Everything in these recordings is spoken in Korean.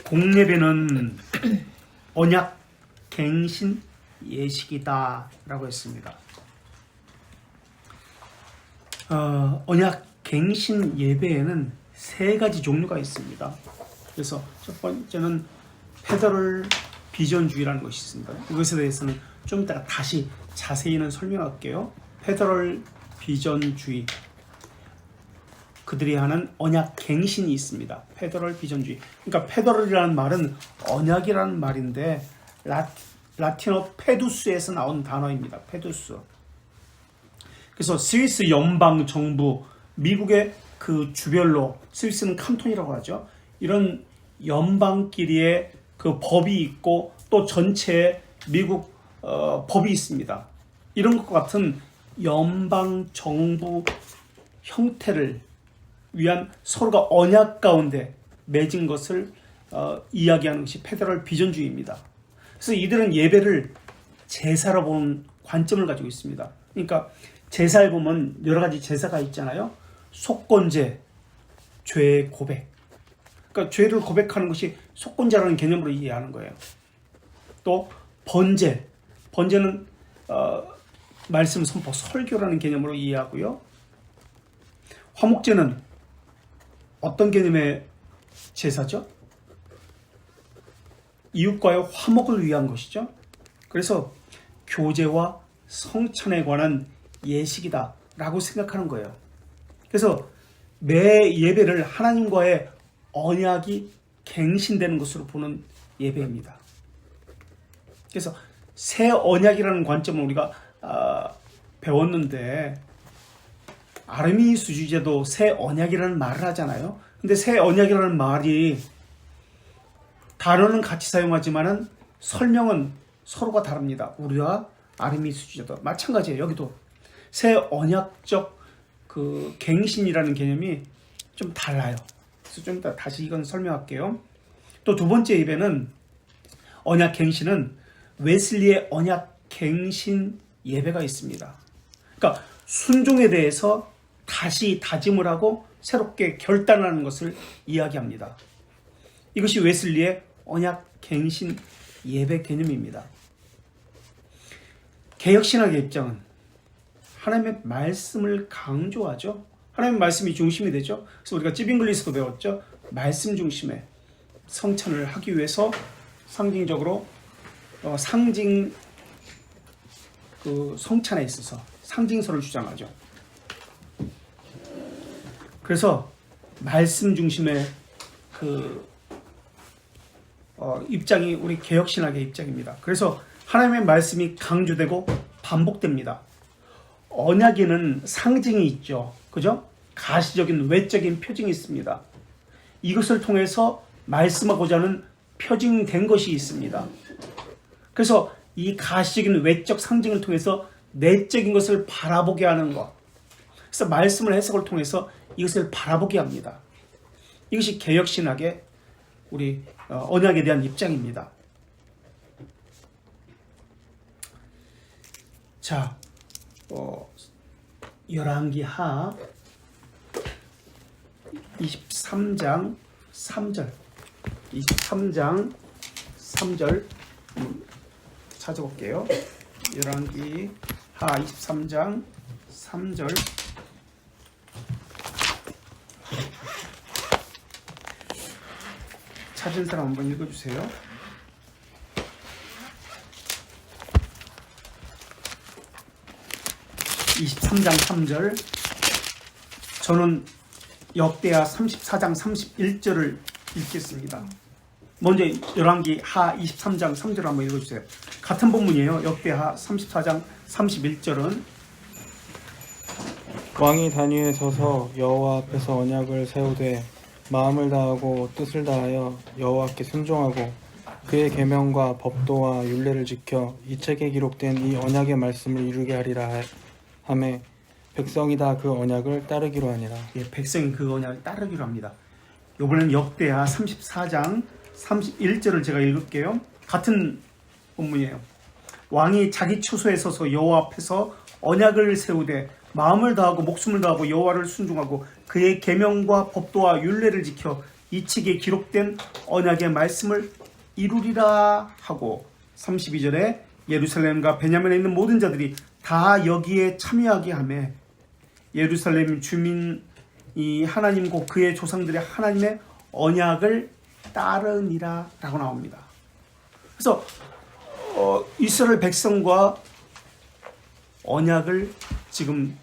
공예배는 언약 갱신 예식이다 라고 했습니다. 언약 갱신 예배에는 세 가지 종류가 있습니다. 그래서 첫 번째는 페더럴 비전주의라는 것이 있습니다. 이것에 대해서는 좀 이따가 다시 자세히는 설명할게요. 페더럴 비전주의, 그들이 하는 언약 갱신이 있습니다. 페더럴 비전주의. 그러니까 페더럴이라는 말은 언약이라는 말인데 라틴어 페두스에서 나온 단어입니다. 페두스. 그래서 스위스 연방 정부, 미국의 그 주별로, 스위스는 칸톤이라고 하죠. 이런 연방끼리의 그 법이 있고 또 전체에 미국 법이 있습니다. 이런 것과 같은 연방 정부 형태를 위한 서로가 언약 가운데 맺은 것을 이야기하는 것이 페더럴 비전주의입니다. 그래서 이들은 예배를 제사로 보는 관점을 가지고 있습니다. 그러니까 제사에 보면 여러 가지 제사가 있잖아요. 속건제, 죄 고백. 그러니까 죄를 고백하는 것이 속건제라는 개념으로 이해하는 거예요. 또 번제, 번제는 말씀 선포, 설교라는 개념으로 이해하고요. 화목제는 어떤 개념의 제사죠? 이웃과의 화목을 위한 것이죠. 그래서 교제와 성찬에 관한 예식이다 라고 생각하는 거예요. 그래서 매 예배를 하나님과의 언약이 갱신되는 것으로 보는 예배입니다. 그래서 새 언약이라는 관점을 우리가 배웠는데, 아르미니스 주제도 새 언약이라는 말을 하잖아요. 근데 새 언약이라는 말이 단어는 같이 사용하지만은 설명은 서로가 다릅니다. 우리와 아르미니스 주제도 마찬가지예요. 여기도 새 언약적 그 갱신이라는 개념이 좀 달라요. 그래서 좀 이따 다시 이건 설명할게요. 또 두 번째 예배는, 언약 갱신은 웨슬리의 언약 갱신 예배가 있습니다. 그러니까 순종에 대해서 다시 다짐을 하고 새롭게 결단하는 것을 이야기합니다. 이것이 웨슬리의 언약 갱신 예배 개념입니다. 개혁신학의 입장은 하나님의 말씀을 강조하죠. 하나님의 말씀이 중심이 되죠. 그래서 우리가 찌빙글리스도 배웠죠. 말씀 중심의 성찬을 하기 위해서 상징적으로 그 성찬에 있어서 상징서를 주장하죠. 그래서 말씀 중심의 그 입장이 우리 개혁신학의 입장입니다. 그래서 하나님의 말씀이 강조되고 반복됩니다. 언약에는 상징이 있죠. 그죠? 가시적인 외적인 표징이 있습니다. 이것을 통해서 말씀하고자 하는 표징된 것이 있습니다. 그래서 이 가시적인 외적 상징을 통해서 내적인 것을 바라보게 하는 것. 그래서 말씀을 해석을 통해서 이것을 바라보게 합니다. 이것이 개혁신학의 우리 언약에 대한 입장입니다. 자, 열왕기하 23장 3절 23장 3절 찾아볼게요. 열왕기하 23장 3절 찾은 사람 한번 읽어주세요. (23장 3절) 저는 역대하 34장 31절을 읽겠습니다. 먼저 열왕기하 23장 3절 한번 읽어주세요. 같은 본문이에요. 역대하 34장 31절은 왕이 단 위에 서서 여호와 앞에서 언약을 세우되 마음을 다하고 뜻을 다하여 여호와께 순종하고 그의 계명과 법도와 율례를 지켜 이 책에 기록된 이 언약의 말씀을 이루게 하리라 하매 백성이 다 그 언약을 따르기로 하니라. 예, 백성이 그 언약을 따르기로 합니다. 이번에는 역대하 34장 31절을 제가 읽을게요. 같은 본문이에요. 왕이 자기 처소에 서서 여호와 앞에서 언약을 세우되 마음을 다하고 목숨을 다하고 여호와를 순종하고 그의 계명과 법도와 율례를 지켜 이 책에 기록된 언약의 말씀을 이루리라 하고 32절에 예루살렘과 베냐민에 있는 모든 자들이 다 여기에 참여하게 하며 예루살렘 주민이 하나님과 그의 조상들의 하나님의 언약을 따르니라 라고 나옵니다. 그래서 이스라엘 백성과 언약을 지금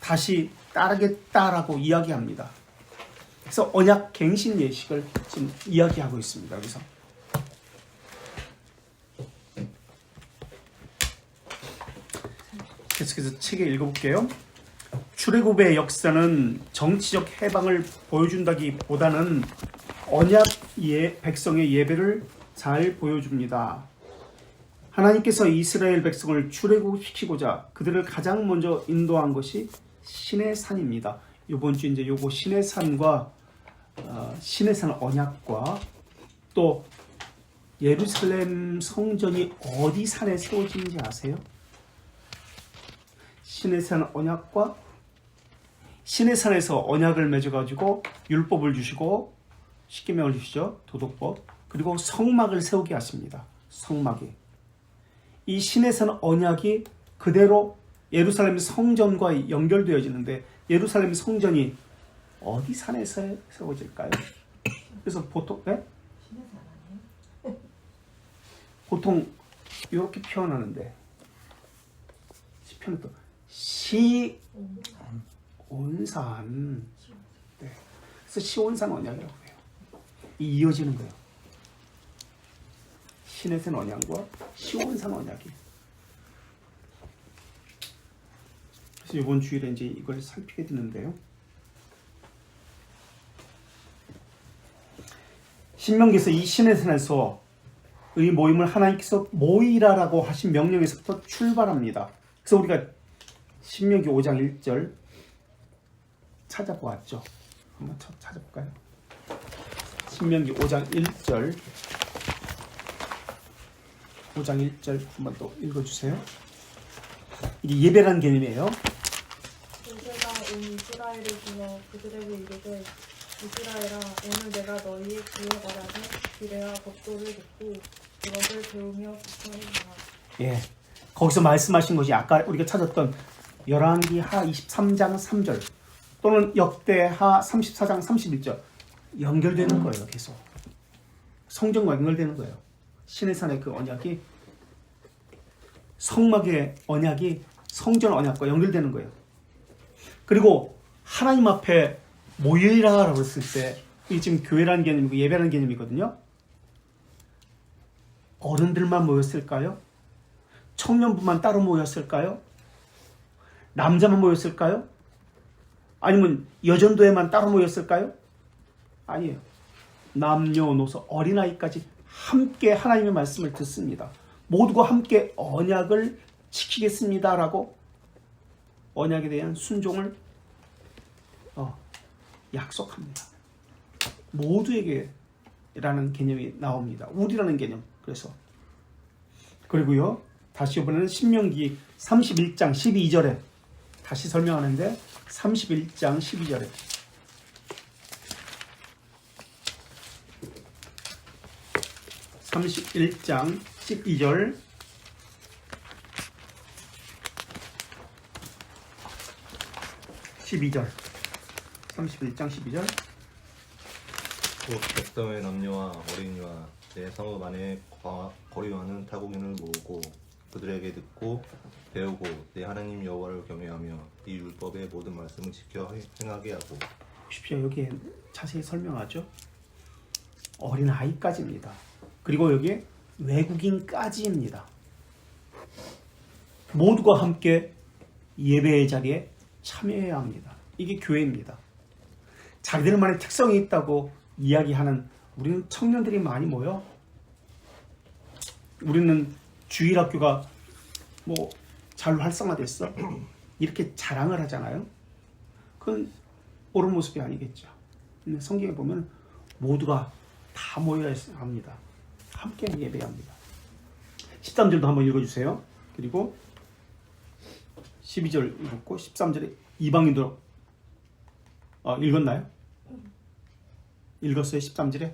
다시 따르겠다라고 이야기합니다. 그래서 언약 갱신 예식을 지금 이야기하고 있습니다. 그래서 계속해서 책에 읽어볼게요. 출애굽의 역사는 정치적 해방을 보여준다기보다는 언약 백성의 예배를 잘 보여줍니다. 하나님께서 이스라엘 백성을 출애굽시키고자 그들을 가장 먼저 인도한 것이 신의 산입니다. 이번 주 이제 요거 신의 산과 신의 산 언약과 또 예루살렘 성전이 어디 산에 세워지는지 아세요? 신의 산 언약과 신의 산에서 언약을 맺어가지고 율법을 주시고 십계명을 주시죠. 도덕법. 그리고 성막을 세우게 하십니다. 성막이. 이 신의 산 언약이 그대로 예루살렘 성전과 연결되어지는데 예루살렘 성전이 어디 산에서 세워질까요? 그래서 보통 보통 이렇게 표현하는데 시편도 시온산. 네. 그래서 시온산 언약이라고 해요. 이어지는 거예요. 신의 산 언약과 시온산 언약이. 그래서 이번 주일에 이제 이걸 살피게 되는데요. 신명기에서 이 신의 산에서의 모임을 하나님께서 모이라라고 하신 명령에서부터 출발합니다. 그래서 우리가 신명기 5장 1절 찾아보았죠. 한번 찾아볼까요? 신명기 5장 1절 5장 1절 한번 또 읽어주세요. 이게 예배라는 개념이에요. 모세가 온 이스라엘을 불러 그들에게 이르되 이스라엘아 오늘 내가 너희의 귀에 말하는 규례와 법도를 듣고 그것을 배우며 지켜내라. 예, 거기서 말씀하신 것이 아까 우리가 찾았던 열왕기하 23장 3절 또는 역대하 34장 31절 연결되는 거예요. 계속 성전과 연결되는 거예요. 신의 산의 그 언약이 성막의 언약이 성전 언약과 연결되는 거예요. 그리고 하나님 앞에 모이라라고 했을 때 이게 지금 교회라는 개념이고 예배라는 개념이거든요. 어른들만 모였을까요? 청년부만 따로 모였을까요? 남자만 모였을까요? 아니면 여전도에만 따로 모였을까요? 아니에요. 남녀노소 어린아이까지 함께 하나님의 말씀을 듣습니다. 모두가 함께 언약을 지키겠습니다라고 언약에 대한 순종을 약속합니다. 모두에게라는 개념이 나옵니다. 우리라는 개념. 그래서 그리고요. 다시 이번에는 신명기 31장 12절에 다시 설명하는데 31장 12절에 (31장 12절) 12절 31장 12절 곧 백성의 남녀와 어린이와 내 성읍 안에 거류하는 타국인을 모으고 그들에게 듣고 배우고 내 하나님 여호와를 경외하며 이 율법의 모든 말씀을 지켜 행하게 하고. 보십시오. 여기에 자세히 설명하죠. 어린 아이까지입니다. 그리고 여기에 외국인까지입니다. 모두가 함께 예배의 자리에 참여해야 합니다. 이게 교회입니다. 자기들만의 특성이 있다고 이야기하는 우리는 청년들이 많이 모여. 우리는 주일학교가 뭐 잘 활성화됐어 이렇게 자랑을 하잖아요. 그건 옳은 모습이 아니겠죠. 근데 성경에 보면 모두가 다 모여야 합니다. 함께 예배합니다. 13절도 한번 읽어주세요. 그리고 12절 읽었고 13절에 이방인도 읽었나요? 읽었어요? 13절에?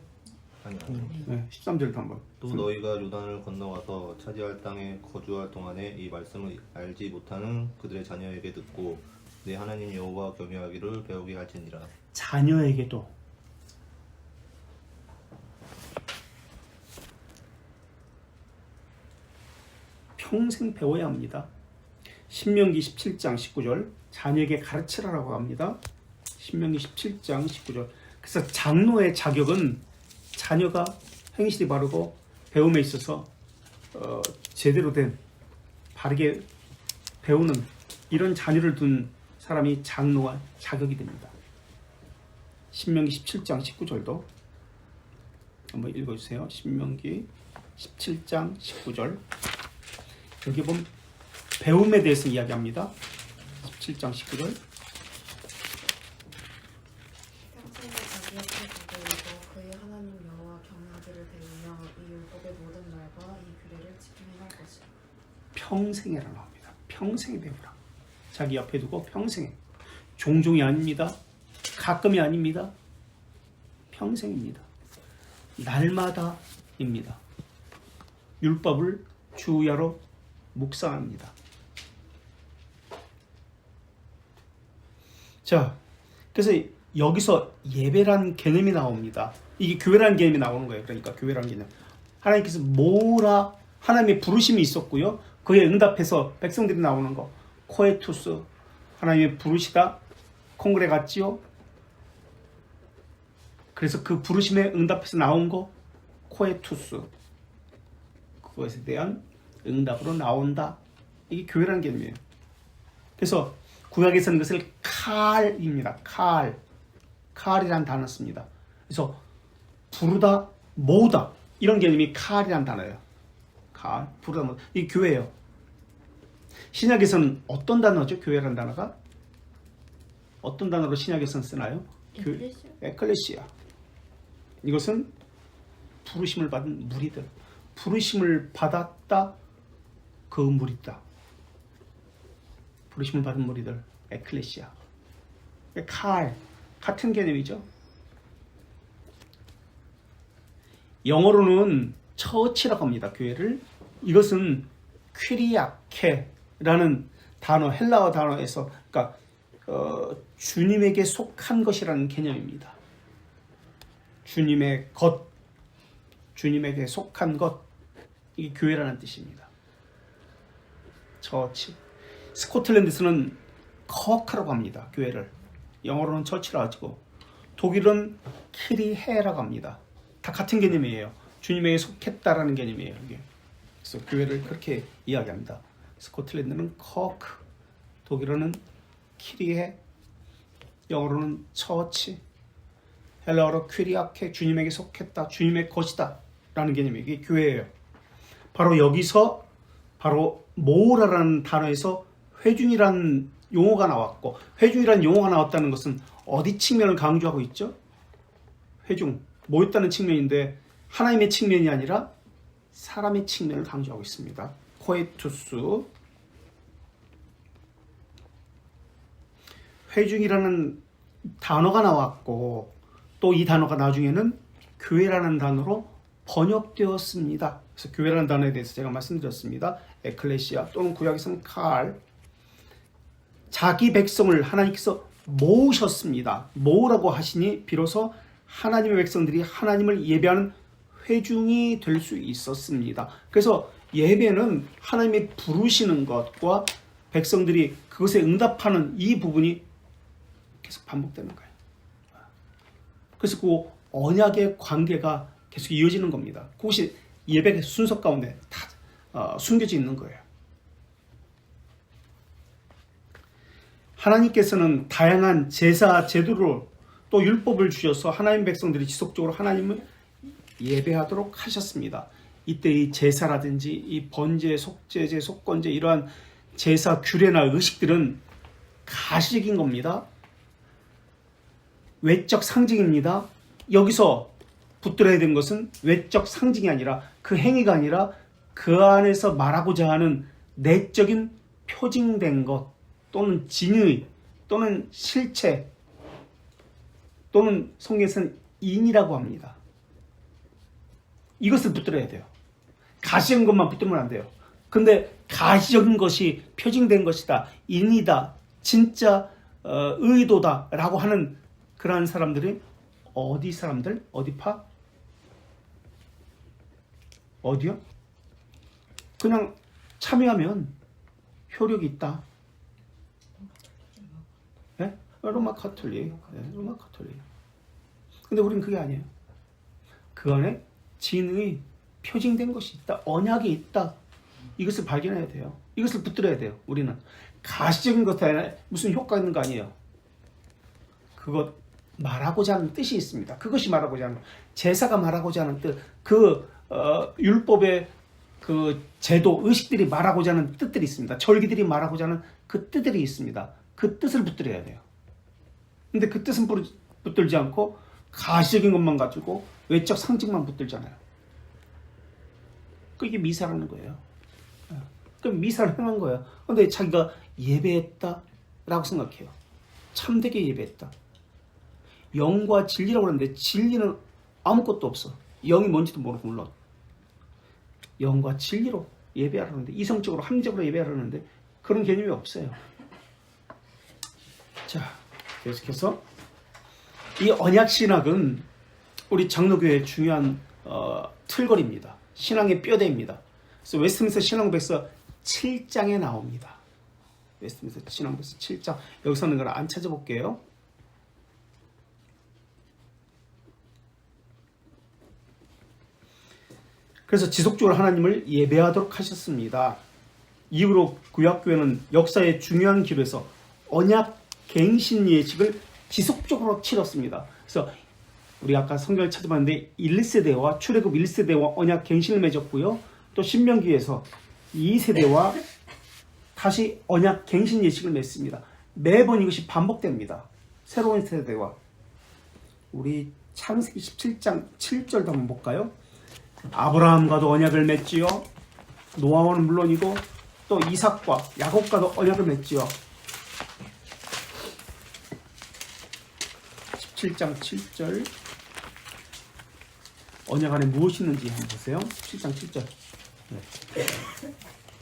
아니 네, 13절도 한번. 또 너희가 요단을 건너가서 차지할 땅에 거주할 동안에 이 말씀을 알지 못하는 그들의 자녀에게 듣고 내 하나님 여호와 경외하기를 배우게 할지니라. 자녀에게도 평생 배워야 합니다. 신명기 17장 19절 자녀에게 가르치라라고 합니다. 신명기 17장 19절. 그래서 장로의 자격은 자녀가 행실이 바르고 배움에 있어서 제대로 된 바르게 배우는 이런 자녀를 둔 사람이 장로와 자격이 됩니다. 신명기 17장 19절도 한번 읽어주세요. 신명기 17장 19절. 여기 보면 배움에 대해서 이야기합니다. 17장 19절. 평생에 자기 앞에 두고 이고 그의 하나님 여호와 경외하기를 배우며 이 율법의 모든 말과 이 규례를 지키며 할 것이라. 평생에라 나옵니다. 평생에 배우라. 자기 옆에 두고 평생에. 종종이 아닙니다. 가끔이 아닙니다. 평생입니다. 날마다입니다. 율법을 주야로 묵상합니다. 자, 그래서 여기서 예배란 개념이 나옵니다. 이게 교회라는 개념이 나오는 거예요. 그러니까 교회라는 개념. 하나님께서 뭐라 하나님의 부르심이 있었고요. 그에 응답해서 백성들이 나오는 거. 코에투스 하나님의 부르시다 콩그레 갔지요. 그래서 그 부르심에 응답해서 나온 거 코에투스. 그것에 대한 응답으로 나온다. 이게 교회라는 개념이에요. 그래서 구약에서는 그것을 칼입니다. 칼이라는 단어 씁니다. 그래서 부르다, 모으다 이런 개념이 칼이라는 단어예요. 칼, 부르다, 모으다. 이게 교회예요. 신약에서는 어떤 단어죠? 교회라는 단어가? 어떤 단어로 신약에서는 쓰나요? 에클레시아. 이것은 부르심을 받은 무리들. 부르심을 받았다. 그 무리다. 부르심을 받은 무리들. 에클레시아. 칼. 같은 개념이죠. 영어로는 처치라고 합니다. 교회를. 이것은 퀴리아케라는 단어, 헬라어 단어에서 그러니까 주님에게 속한 것이라는 개념입니다. 주님의 것, 주님에게 속한 것, 이게 교회라는 뜻입니다. 처치. 스코틀랜드에서는 커크라고 합니다. 교회를. 영어로는 처치라고 하고 독일은 키리헤라고 합니다. 다 같은 개념이에요. 주님에게 속했다라는 개념이에요. 이게. 그래서 교회를 그렇게 이야기합니다. 스코틀랜드는 커크, 독일어는 키리헤, 영어로는 처치, 헬라어로 퀴리아케, 주님에게 속했다, 주님의 것이다 라는 개념이 이게 교회예요. 바로 여기서 바로 모으라라는 단어에서 회중이라는 용어가 나왔고, 회중이라는 용어가 나왔다는 것은 어디 측면을 강조하고 있죠? 회중, 모였다는 측면인데 하나님의 측면이 아니라 사람의 측면을 강조하고 있습니다. 코에투스. 회중이라는 단어가 나왔고 또 이 단어가 나중에는 교회라는 단어로 번역되었습니다. 그래서 교회라는 단어에 대해서 제가 말씀드렸습니다. 에클레시아 또는 구약에서는 칼. 자기 백성을 하나님께서 모으셨습니다. 모으라고 하시니 비로소 하나님의 백성들이 하나님을 예배하는 회중이 될 수 있었습니다. 그래서 예배는 하나님이 부르시는 것과 백성들이 그것에 응답하는 이 부분이 계속 반복되는 거예요. 그래서 그 언약의 관계가 계속 이어지는 겁니다. 그것이 예배의 순서 가운데 다 숨겨져 있는 거예요. 하나님께서는 다양한 제사, 제도를 또 율법을 주셔서 하나님 백성들이 지속적으로 하나님을 예배하도록 하셨습니다. 이때 이 제사라든지 이 번제, 속죄제, 속건제 이러한 제사, 규례나 의식들은 가시적인 겁니다. 외적 상징입니다. 여기서 붙들어야 되는 것은 외적 상징이 아니라 그 행위가 아니라 그 안에서 말하고자 하는 내적인 표징된 것 또는 진의 또는 실체 또는 성경에서는 인이라고 합니다. 이것을 붙들어야 돼요. 가시적인 것만 붙들면 안 돼요. 근데 가시적인 것이 표징된 것이다, 인이다, 진짜 의도다 라고 하는 그러한 사람들이 어디 사람들? 어디파? 어디요? 그냥 참여하면 효력이 있다. 네? 로마 카톨릭. 네, 로마 카톨릭. 근데 우리는 그게 아니에요. 그 안에 진의 표징된 것이 있다. 언약이 있다. 이것을 발견해야 돼요. 이것을 붙들어야 돼요. 우리는 가시적인 것에 무슨 효과가 있는 거 아니에요. 그것 말하고자 하는 뜻이 있습니다. 그것이 말하고자 하는, 제사가 말하고자 하는 뜻, 율법의 그 제도, 의식들이 말하고자 하는 뜻들이 있습니다. 절기들이 말하고자 하는 그 뜻들이 있습니다. 그 뜻을 붙들어야 돼요. 근데 그 뜻은 붙들지 않고 가시적인 것만 가지고 외적 상징만 붙들잖아요. 그게 미사라는 거예요. 그럼 미사를 행한 거예요. 근데 자기가 예배했다라고 생각해요. 참되게 예배했다. 영과 진리라고 그러는데 진리는 아무것도 없어. 영이 뭔지도 모르고 물론. 영과 진리로 예배하라는데, 이성적으로 합리적으로 예배하라는데 그런 개념이 없어요. 자, 계속해서 이 언약신학은 우리 장로교회의 중요한 틀거리입니다. 신앙의 뼈대입니다. 그래서 웨스트민스터 신앙고백서 7장에 나옵니다. 웨스트민스터 신앙고백서 7장. 여기서는 그걸 안 찾아볼게요. 그래서 지속적으로 하나님을 예배하도록 하셨습니다. 이후로 구약교회는 역사의 중요한 기로에서 언약 갱신 예식을 지속적으로 치렀습니다. 그래서 우리 아까 성경을 찾아봤는데 1세대와 출애굽 1세대와 언약 갱신을 맺었고요. 또 신명기에서 2세대와 다시 언약 갱신 예식을 맺습니다. 매번 이것이 반복됩니다. 새로운 세대와. 우리 창세기 17장 7절도 한번 볼까요? 아브라함과도 언약을 맺지요. 노아와는 물론이고 또 이삭과 야곱과도 언약을 맺지요. 17장 7절. 언약 안에 무엇이 있는지 한번 보세요. 7장 7절. 네.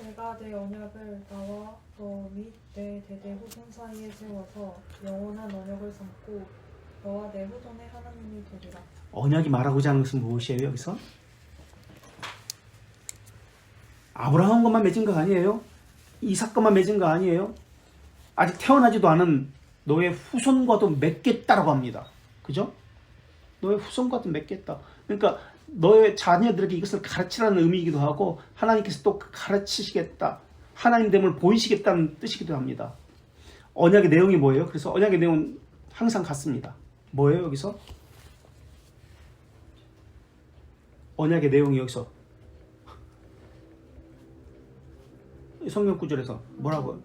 내가 내 언약을 나와 너 및 내 대대 후손 사이에 세워서 영원한 언약을 삼고 너와 내 후손의 하나님이 되리라. 언약이 말하고자 하는 것은 무엇이에요? 여기서 아브라함 것만 맺은 거 아니에요? 이삭 것만 맺은 거 아니에요? 아직 태어나지도 않은 너의 후손과도 맺겠다라고 합니다. 그죠? 너의 후손과도 맺겠다. 그러니까 너의 자녀들에게 이것을 가르치라는 의미이기도 하고 하나님께서 또 가르치시겠다. 하나님 됨을 보이시겠다는 뜻이기도 합니다. 언약의 내용이 뭐예요? 그래서 언약의 내용은 항상 같습니다. 뭐예요 여기서? 언약의 내용이 여기서 성경 구절에서 뭐라고요?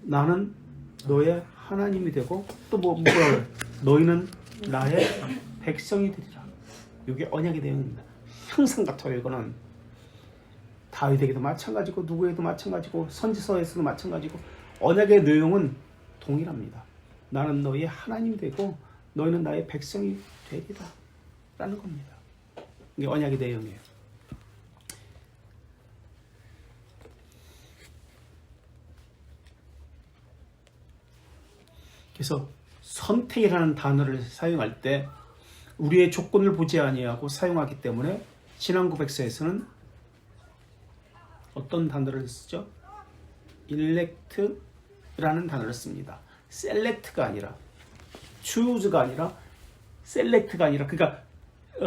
나는 너의 하나님이 되고 또 뭐라고요? 너희는 나의 백성이 되리라. 이게 언약의 내용입니다. 항상 같아요. 이거는 다윗에게도 마찬가지고 누구에게도 마찬가지고 선지서에서도 마찬가지고 언약의 내용은 동일합니다. 나는 너희의 하나님이 되고 너희는 나의 백성이 되리라 라는 겁니다. 이게 언약의 내용이에요. 그래서 선택이라는 단어를 사용할 때 우리의 조건을 보지 아니하고 사용하기 때문에 신앙고백서에서는 어떤 단어를 쓰죠? elect라는 단어를 씁니다. select가 아니라 choose가 아니라 select가 아니라 그러니까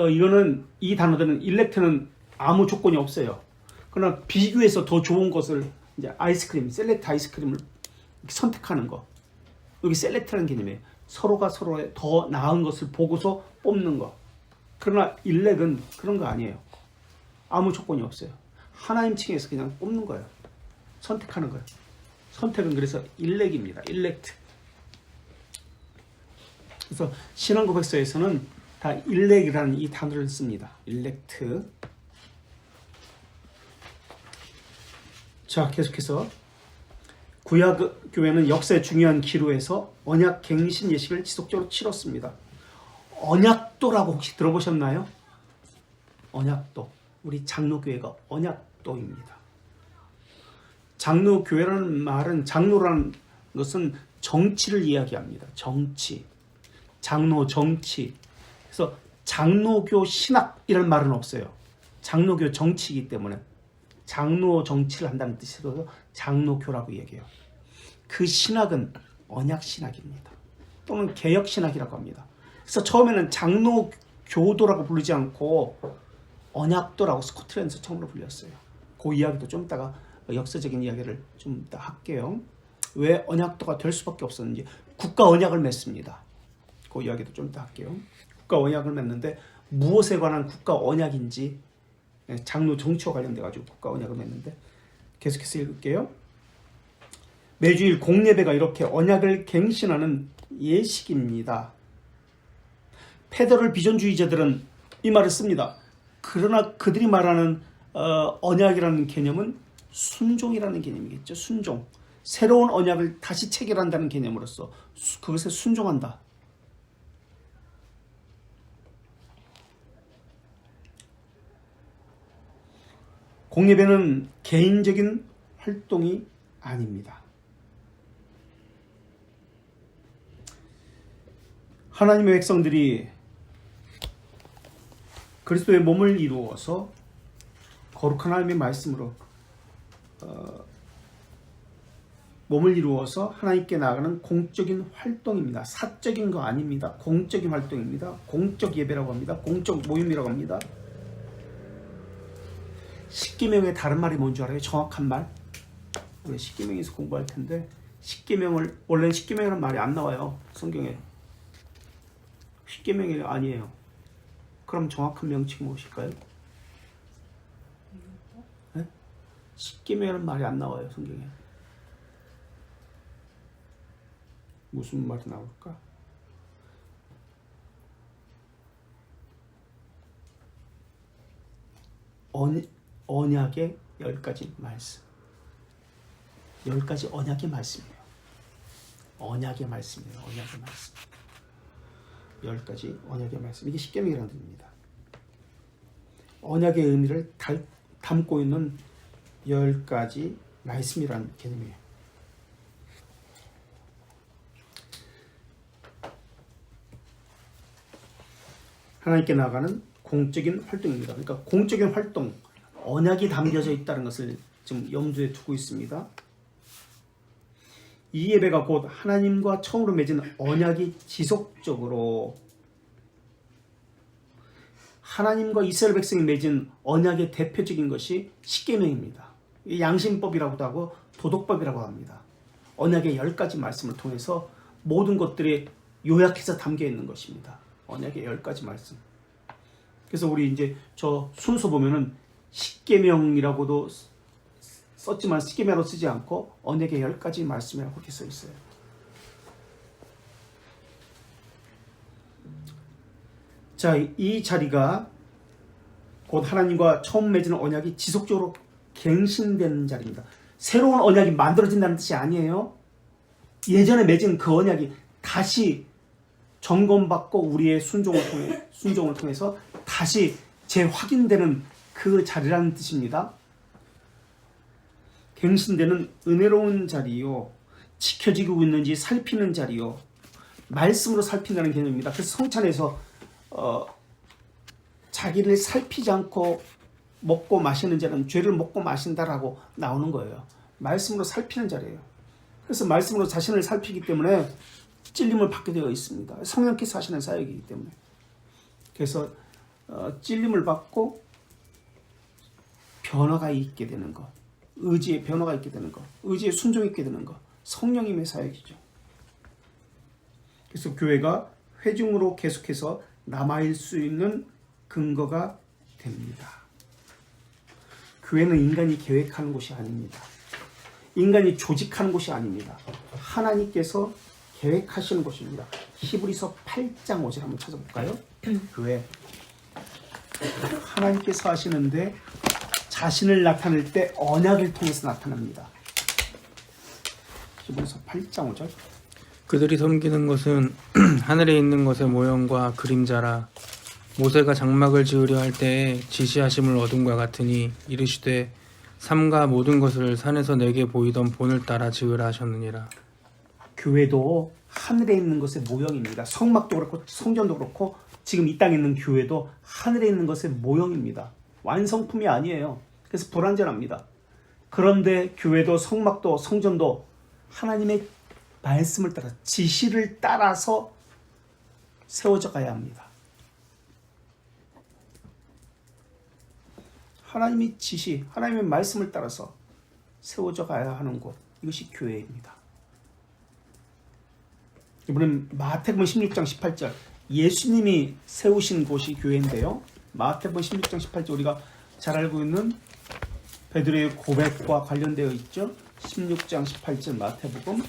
이거는 이 단어들은 elect는 아무 조건이 없어요. 그러나 비교해서 더 좋은 것을 이제 아이스크림, 셀렉트 아이스크림을 선택하는 거. 여기 셀렉트라는 개념이에요. 서로가 서로의 더 나은 것을 보고서 뽑는 거. 그러나 일렉은 그런 거 아니에요. 아무 조건이 없어요. 하나님 층에서 그냥 뽑는 거예요. 선택하는 거예요. 선택은 그래서 일렉입니다. 일렉트. 그래서 신앙고백서에서는 다 일렉이라는 이 단어를 씁니다. 일렉트. 자, 계속해서 구약 교회는 역사의 중요한 기로에서 언약 갱신 예식을 지속적으로 치렀습니다. 언약도라고 혹시 들어보셨나요? 언약도. 우리 장로교회가 언약도입니다. 장로교회라는 말은, 장로라는 것은 정치를 이야기합니다. 정치. 장로 정치. 그래서 장로교 신학이라는 말은 없어요. 장로교 정치이기 때문에 장로 정치를 한다는 뜻으로 장로교라고 얘기해요. 그 신학은 언약 신학입니다. 또는 개혁 신학이라고 합니다. 그래서 처음에는 장로교도라고 부르지 않고 언약도라고 스코틀랜드에서 처음으로 불렸어요. 그 이야기도 좀 이따가 역사적인 이야기를 좀 이따 할게요. 왜 언약도가 될 수밖에 없었는지. 국가 언약을 맺습니다. 그 이야기도 좀 이따 할게요. 국가 언약을 맺는데 무엇에 관한 국가 언약인지, 장로 정치와 관련돼 가지고 국가 언약을 맺는데, 계속해서 읽을게요. 매주일 공예배가 이렇게 언약을 갱신하는 예식입니다. 페더럴 비전주의자들은 이 말을 씁니다. 그러나 그들이 말하는 언약이라는 개념은 순종이라는 개념이겠죠. 순종. 새로운 언약을 다시 체결한다는 개념으로서 그것에 순종한다. 공예배는 개인적인 활동이 아닙니다. 하나님의 백성들이 그리스도의 몸을 이루어서 거룩한 하나님의 말씀으로 몸을 이루어서 하나님께 나아가는 공적인 활동입니다. 사적인 거 아닙니다. 공적인 활동입니다. 공적 예배라고 합니다. 공적 모임이라고 합니다. 십계명의 다른 말이 뭔지 알아요? 정확한 말? 우리 십계명에서 공부할 텐데, 십계명을, 원래는 십계명이라는 말이 안 나와요. 성경에. 십계명이 아니에요. 그럼 정확한 명칭이 무엇일까요? 네? 십계명이라는 말이 안 나와요, 성경에. 무슨 말이 나올까? 언약의 10가지 말씀. 10가지 언약의 말씀이에요. 언약의 말씀이에요. 언약의 말씀. 10가지 언약의 말씀. 이게 십계명이라는 뜻입니다. 언약의 의미를 담고 있는 10가지 말씀이라는 개념이에요. 하나님께 나아가는 공적인 활동입니다. 그러니까 공적인 활동, 언약이 담겨져 있다는 것을 지금 염두에 두고 있습니다. 이 예배가 곧 하나님과 처음으로 맺은 언약이 지속적으로, 하나님과 이스라엘 백성이 맺은 언약의 대표적인 것이 십계명입니다. 양심법이라고도 하고 도덕법이라고 합니다. 언약의 10가지 말씀을 통해서 모든 것들이 요약해서 담겨 있는 것입니다. 언약의 10가지 말씀. 그래서 우리 이제 저 순서 보면은 십계명이라고도 썼지만 십계명으로 쓰지 않고 언약의 10가지 말씀이라고 그렇게 써 있어요. 자, 이 자리가 곧 하나님과 처음 맺은 언약이 지속적으로 갱신되는 자리입니다. 새로운 언약이 만들어진다는 뜻이 아니에요. 예전에 맺은 그 언약이 다시 점검받고 우리의 순종을 통해서 다시 재확인되는 그 자리라는 뜻입니다. 갱신되는 은혜로운 자리요, 지켜지고 있는지 살피는 자리요, 말씀으로 살핀다는 개념입니다. 그래서 성찬에서 자기를 살피지 않고 먹고 마시는 자는 죄를 먹고 마신다라고 나오는 거예요. 말씀으로 살피는 자리예요. 그래서 말씀으로 자신을 살피기 때문에 찔림을 받게 되어 있습니다. 성령께서 하시는 사역이기 때문에. 그래서 찔림을 받고 변화가 있게 되는 것, 의지의 변화가 있게 되는 것, 의지의 순종이 있게 되는 것, 성령님의 사역이죠. 그래서 교회가 회중으로 계속해서 남아있을 수 있는 근거가 됩니다. 교회는 인간이 계획하는 곳이 아닙니다. 인간이 조직하는 곳이 아닙니다. 하나님께서 계획하시는 곳입니다. 히브리서 8장 5절 한번 찾아볼까요? 교회. 하나님께서 하시는데 자신을 나타낼 때 언약을 통해서 나타납니다. 히브리서 8장 5절. 그들이 섬기는 것은 하늘에 있는 것의 모형과 그림자라. 모세가 장막을 지으려 할 때에 지시하심을 얻음과 같으니 이르시되 삼가 모든 것을 산에서 내게 보이던 본을 따라 지으라 하셨느니라. 교회도 하늘에 있는 것의 모형입니다. 성막도 그렇고 성전도 그렇고 지금 이 땅에 있는 교회도 하늘에 있는 것의 모형입니다. 완성품이 아니에요. 그래서 불완전합니다. 그런데 교회도 성막도 성전도 하나님의 말씀을 따라 지시를 따라서 세워져 가야 합니다. 하나님의 지시, 하나님의 말씀을 따라서 세워져 가야 하는 곳, 이것이 교회입니다. 이번엔 마태복음 16장 18절, 예수님이 세우신 곳이 교회인데요. 마태복음 16장 18절, 우리가 잘 알고 있는 베드로의 고백과 관련되어 있죠. 16장 18절 마태복음.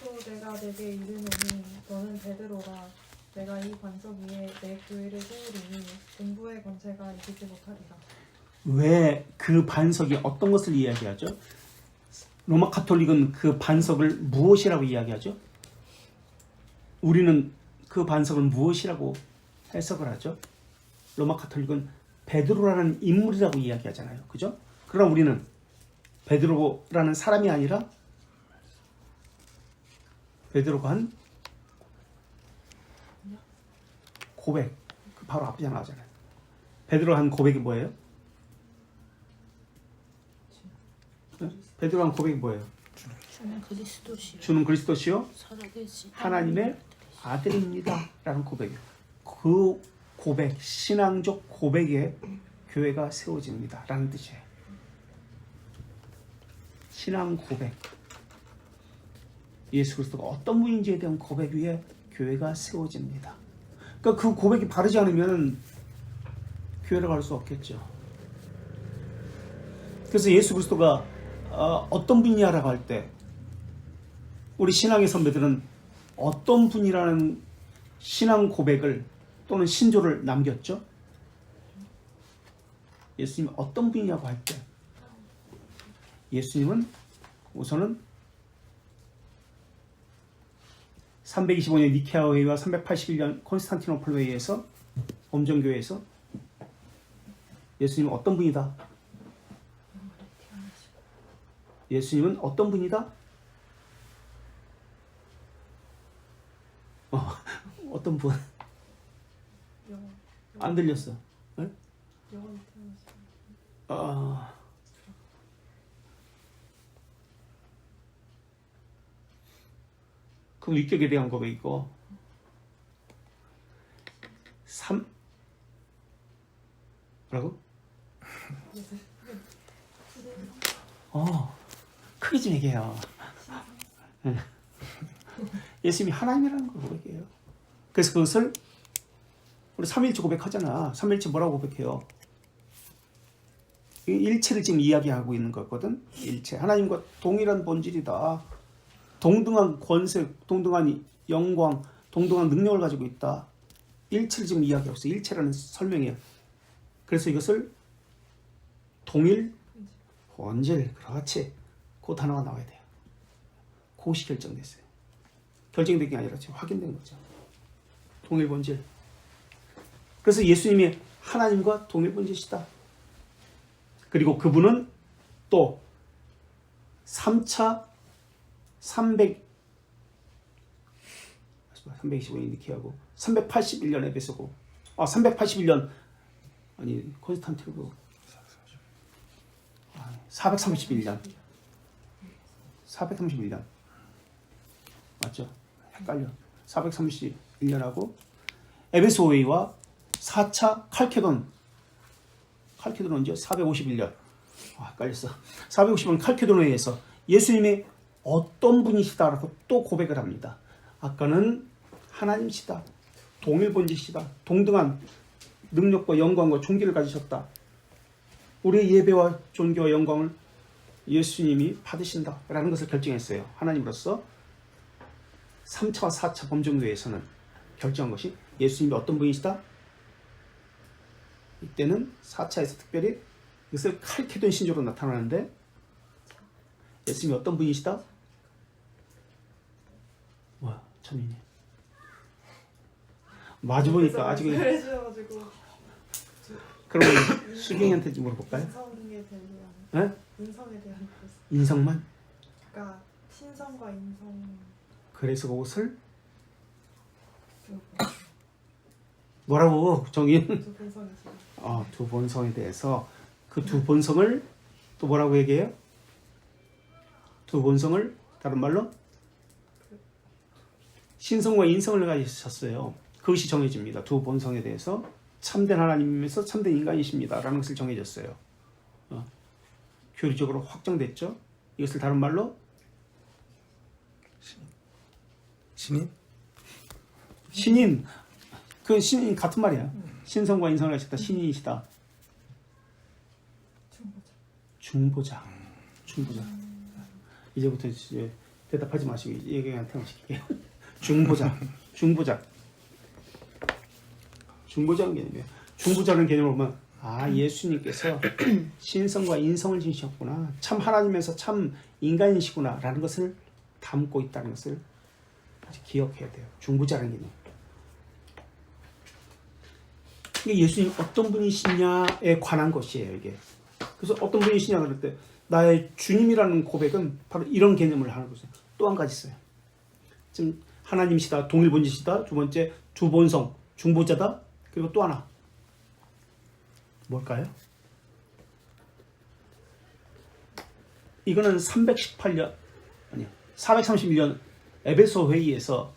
또 내가 내게 이르노니 너는 베드로라. 내가 이 반석 위에 내 교회를 세우리니 음부의 권세가 이기지 못하리라. 왜 그 반석이 어떤 것을 이야기하죠? 로마 가톨릭은 그 반석을 무엇이라고 이야기하죠? 우리는 그 반석을 무엇이라고 해석을 하죠? 로마 가톨릭은 베드로라는 인물이라고 이야기하잖아요. 그죠? 그럼 우리는 베드로라는 사람이 아니라 베드로가 한 고백, 그 바로 앞에 나오잖아요. 베드로가 한 고백이 뭐예요? 베드로가 한 고백이 뭐예요? 주는 그리스도시요 주는 그리스도시요 살아계신 하나님의 아들입니다 라는 고백이에요. 그 고백, 신앙적 고백에 교회가 세워집니다 라는 뜻이에요. 신앙 고백, 예수 그리스도가 어떤 분인지에 대한 고백 위에 교회가 세워집니다. 그러니까 그 고백이 바르지 않으면 교회를 갈 수 없겠죠. 그래서 예수 그리스도가 어떤 분이냐라고 할 때 우리 신앙의 선배들은 어떤 분이라는 신앙 고백을 또는 신조를 남겼죠. 예수님이 어떤 분이냐고 할 때 예수님은 우선은 325년 니케아 회의와 381년 콘스탄티노플 회의에서 범정교회에서 예수님은 어떤 분이다? 예수님은 어떤 분이다? 어떤 분? 안 들렸어. 네? 영원히 태어나시고 그 위격에 대한 고백이고 3 뭐라고? 크게 좀 얘기해요. 예수님이 하나님이라는 걸 고백해요. 그래서 그것을 우리 삼일체 고백하잖아. 삼일체 뭐라고 고백해요? 일체를 지금 이야기하고 있는 거거든. 일체. 하나님과 동일한 본질이다. 동등한 권세, 동등한 영광, 동등한 능력을 가지고 있다. 일체를 지금 이야기하고 있어. 일체라는 설명이에요. 그래서 이것을 동일 본질, 그렇지. 그 단어가 나와야 돼요. 그것이 결정됐어요. 결정된 게 아니라 지금 확인된 거죠. 동일 본질. 그래서 예수님이 하나님과 동일 본질이시다. 그리고 그분은 또 3차 325년 니케아고 381년 에베소고 381년 아니 콘스탄티노플 431년 맞죠? 헷갈려. 431년하고 에베소 회의와 4차 칼케돈 언제? 451년 헷갈렸어. 450년 칼케돈 회의에서 예수님이 어떤 분이시다라고 또 고백을 합니다. 아까는 하나님이시다. 동일본질이시다. 동등한 능력과 영광과 존귀를 가지셨다. 우리의 예배와 존귀와 영광을 예수님이 받으신다라는 것을 결정했어요. 하나님으로서. 3차와 4차 범정도에서는 결정한 것이 예수님이 어떤 분이시다? 이때는 4차에서 특별히 이것을 칼케돈 신조로 나타나는데 예수님이 어떤 분이시다? 와, 참이네. 마주 보니까 아직 해주셔가지고 그러면 수경이한테 물어볼까요? 인성에 대한 네? 인성에 대한 뜻. 인성만? 그러니까 신성과 인성. 그래서 그것을 뭐라고 정의? 두 본성이지. 두 본성에 대해서 그 두 본성을 또 뭐라고 얘기해요? 두 본성을 다른 말로 신성과 인성을 가지셨어요. 그것이 정해집니다. 두 본성에 대해서 참된 하나님이면서 참된 인간이십니다. 라는 것을 정해졌어요. 교리적으로 확정됐죠. 이것을 다른 말로 신인? 신인. 그 신인 같은 말이야. 신성과 인성을 가지셨다. 신인이시다. 중보자. 이제부터 이제 대답하지 마시고 얘기한 태양 시킬게요. 중보자는 개념이에요. 중보자는 개념을 보면 예수님께서 신성과 인성을 지니셨구나. 참 하나님에서 참 인간이시구나 라는 것을 담고 있다는 것을 기억해야 돼요. 중보자라는 개념. 이게 예수님 어떤 분이시냐에 관한 것이에요. 이게. 그래서 어떤 분이시냐 그럴 때 나의 주님이라는 고백은 바로 이런 개념을 하는 거죠. 또 한 가지 있어요. 지금 하나님이시다, 동일본지시다, 두 번째 두본성, 중보자다, 그리고 또 하나 뭘까요? 이거는 431년 에베소 회의에서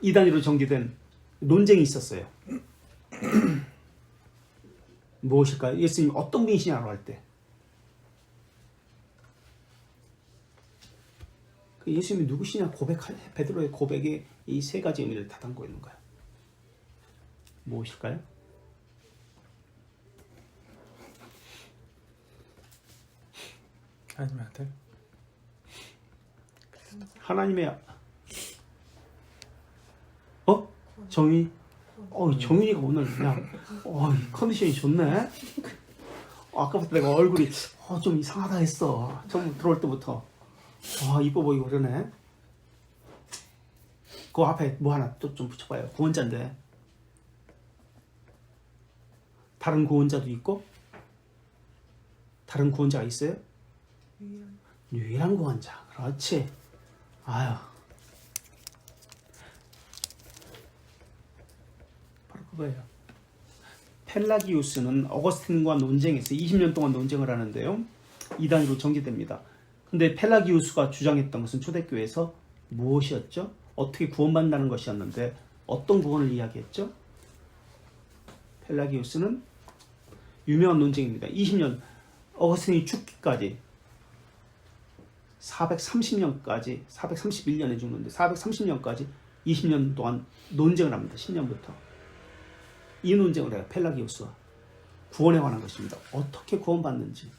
이 단위로 정리된 논쟁이 있었어요. 무엇일까요? 예수님 어떤 분이시냐고 할 때 그 예수님이 누구시냐 베드로의 고백에 이 세 가지 의미를 다 담고 있는 거예요. 무엇일까요? 하나님의 아들? 하나님의 정윤이? 정윤이가 오늘 그냥 컨디션이 좋네. 아까부터 내가 얼굴이 좀 이상하다 했어. 처음 들어올 때부터 이뻐 보이고 그러네. 그 앞에 뭐 하나 또 좀 붙여봐요. 구원자인데 다른 구원자도 있고 다른 구원자가 있어요? 유일한 구원자. 그렇지. 아유, 바로 그거예요. 펠라기우스는 어거스틴과 논쟁에서 20년 동안 논쟁을 하는데요. 이 단위로 정제됩니다. 근데 펠라기우스가 주장했던 것은 초대교회에서 무엇이었죠? 어떻게 구원받는다는 것이었는데 어떤 구원을 이야기했죠? 펠라기우스는 유명한 논쟁입니다. 20년, 어거스틴이 죽기까지 430년까지 431년에 죽는데 430년까지 20년 동안 논쟁을 합니다. 10년부터. 이 논쟁을 해요. 펠라기우스와. 구원에 관한 것입니다. 어떻게 구원받는지.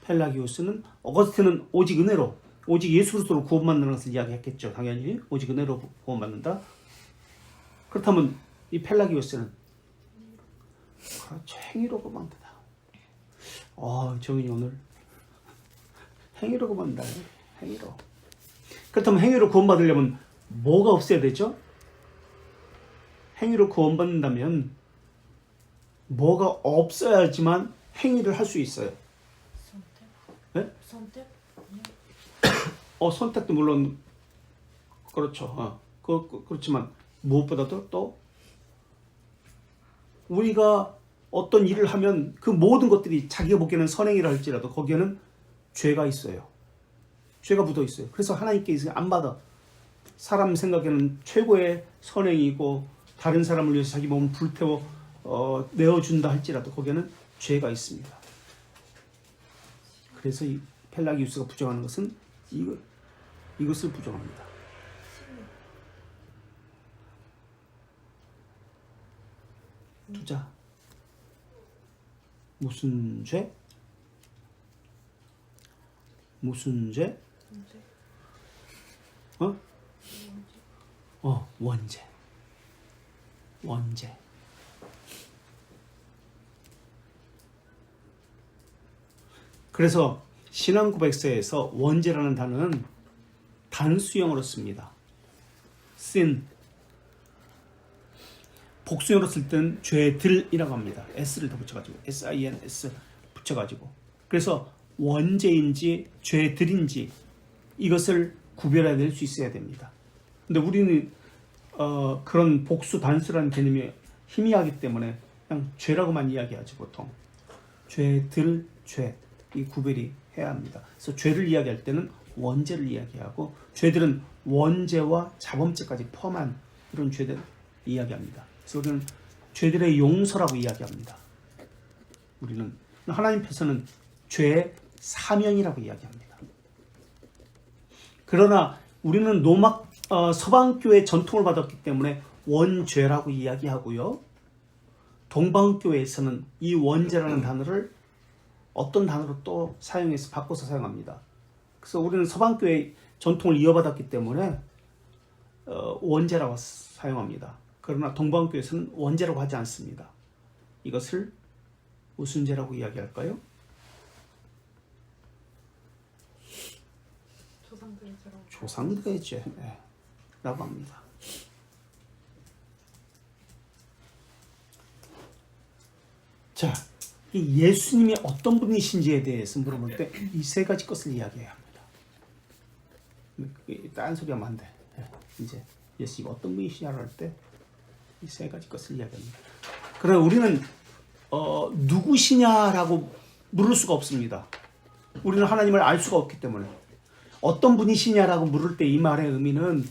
펠라기우스는 어거스틴은 오직 은혜로 오직 예수 그리스도로 구원받는 것을 이야기했겠죠. 당연히 오직 은혜로 구원받는다. 그렇다면 이 펠라기우스는 그렇죠. 행위로 구원받는다. 정인이 오늘 행위로 구원받는다. 행위로. 그렇다면 행위로 구원받으려면 뭐가 없어야 되죠? 행위로 구원받는다면 뭐가 없어야지만 행위를 할 수 있어요. 선택? 네? 선택? 선택도 물론 그렇죠. 그렇지만 무엇보다도 또 우리가 어떤 일을 하면 그 모든 것들이 자기가 보기에는 선행이라 할지라도 거기에는 죄가 있어요. 죄가 묻어 있어요. 그래서 하나님께 안 받아. 사람 생각에는 최고의 선행이고 다른 사람을 위해서 자기 몸을 불태워 내어준다 할지라도 거기에는 죄가 있습니다. 그래서 이 펠라기우스가 부정하는 것은 이것을 부정합니다. 투자. 무슨 죄? 무슨 죄? 원죄. 그래서 신앙 고백서에서 원죄라는 단어는 단수형으로 씁니다. sin. 복수형으로 쓸 때는 죄들이라고 합니다. s를 더 붙여가지고 sin 붙여가지고. 그래서 원죄인지 죄들인지 이것을 구별해야 될 수 있어야 됩니다. 근데 우리는 그런 복수 단수라는 개념이 희미하기 때문에 그냥 죄라고만 이야기하지 보통. 죄들, 죄. 이 구별이 해야 합니다. 그래서 죄를 이야기할 때는 원죄를 이야기하고 죄들은 원죄와 자범죄까지 포함한 이런 죄들을 이야기합니다. 그래서 우리는 죄들의 용서라고 이야기합니다. 우리는 하나님께서는 죄의 사명이라고 이야기합니다. 그러나 우리는 서방교회 전통을 받았기 때문에 원죄라고 이야기하고요. 동방교회에서는 이 원죄라는 단어를 어떤 단어로 또 사용해서 바꿔서 사용합니다. 그래서 우리는 서방교회 전통을 이어받았기 때문에 원죄라고 사용합니다. 그러나 동방교회에서는 원죄라고 하지 않습니다. 이것을 무슨 죄라고 이야기할까요? 조상들의 죄라고 합니다. 자, 이 예수님이 어떤 분이신지에 대해서 물어볼 때 이 세 가지 것을 이야기해야 합니다. 딴 소리 하면 안 돼. 이제 예수님이 어떤 분이시냐를 할 때 이 세 가지 것을 이야기합니다. 그러나 우리는 누구시냐라고 물을 수가 없습니다. 우리는 하나님을 알 수가 없기 때문에 어떤 분이시냐라고 물을 때 이 말의 의미는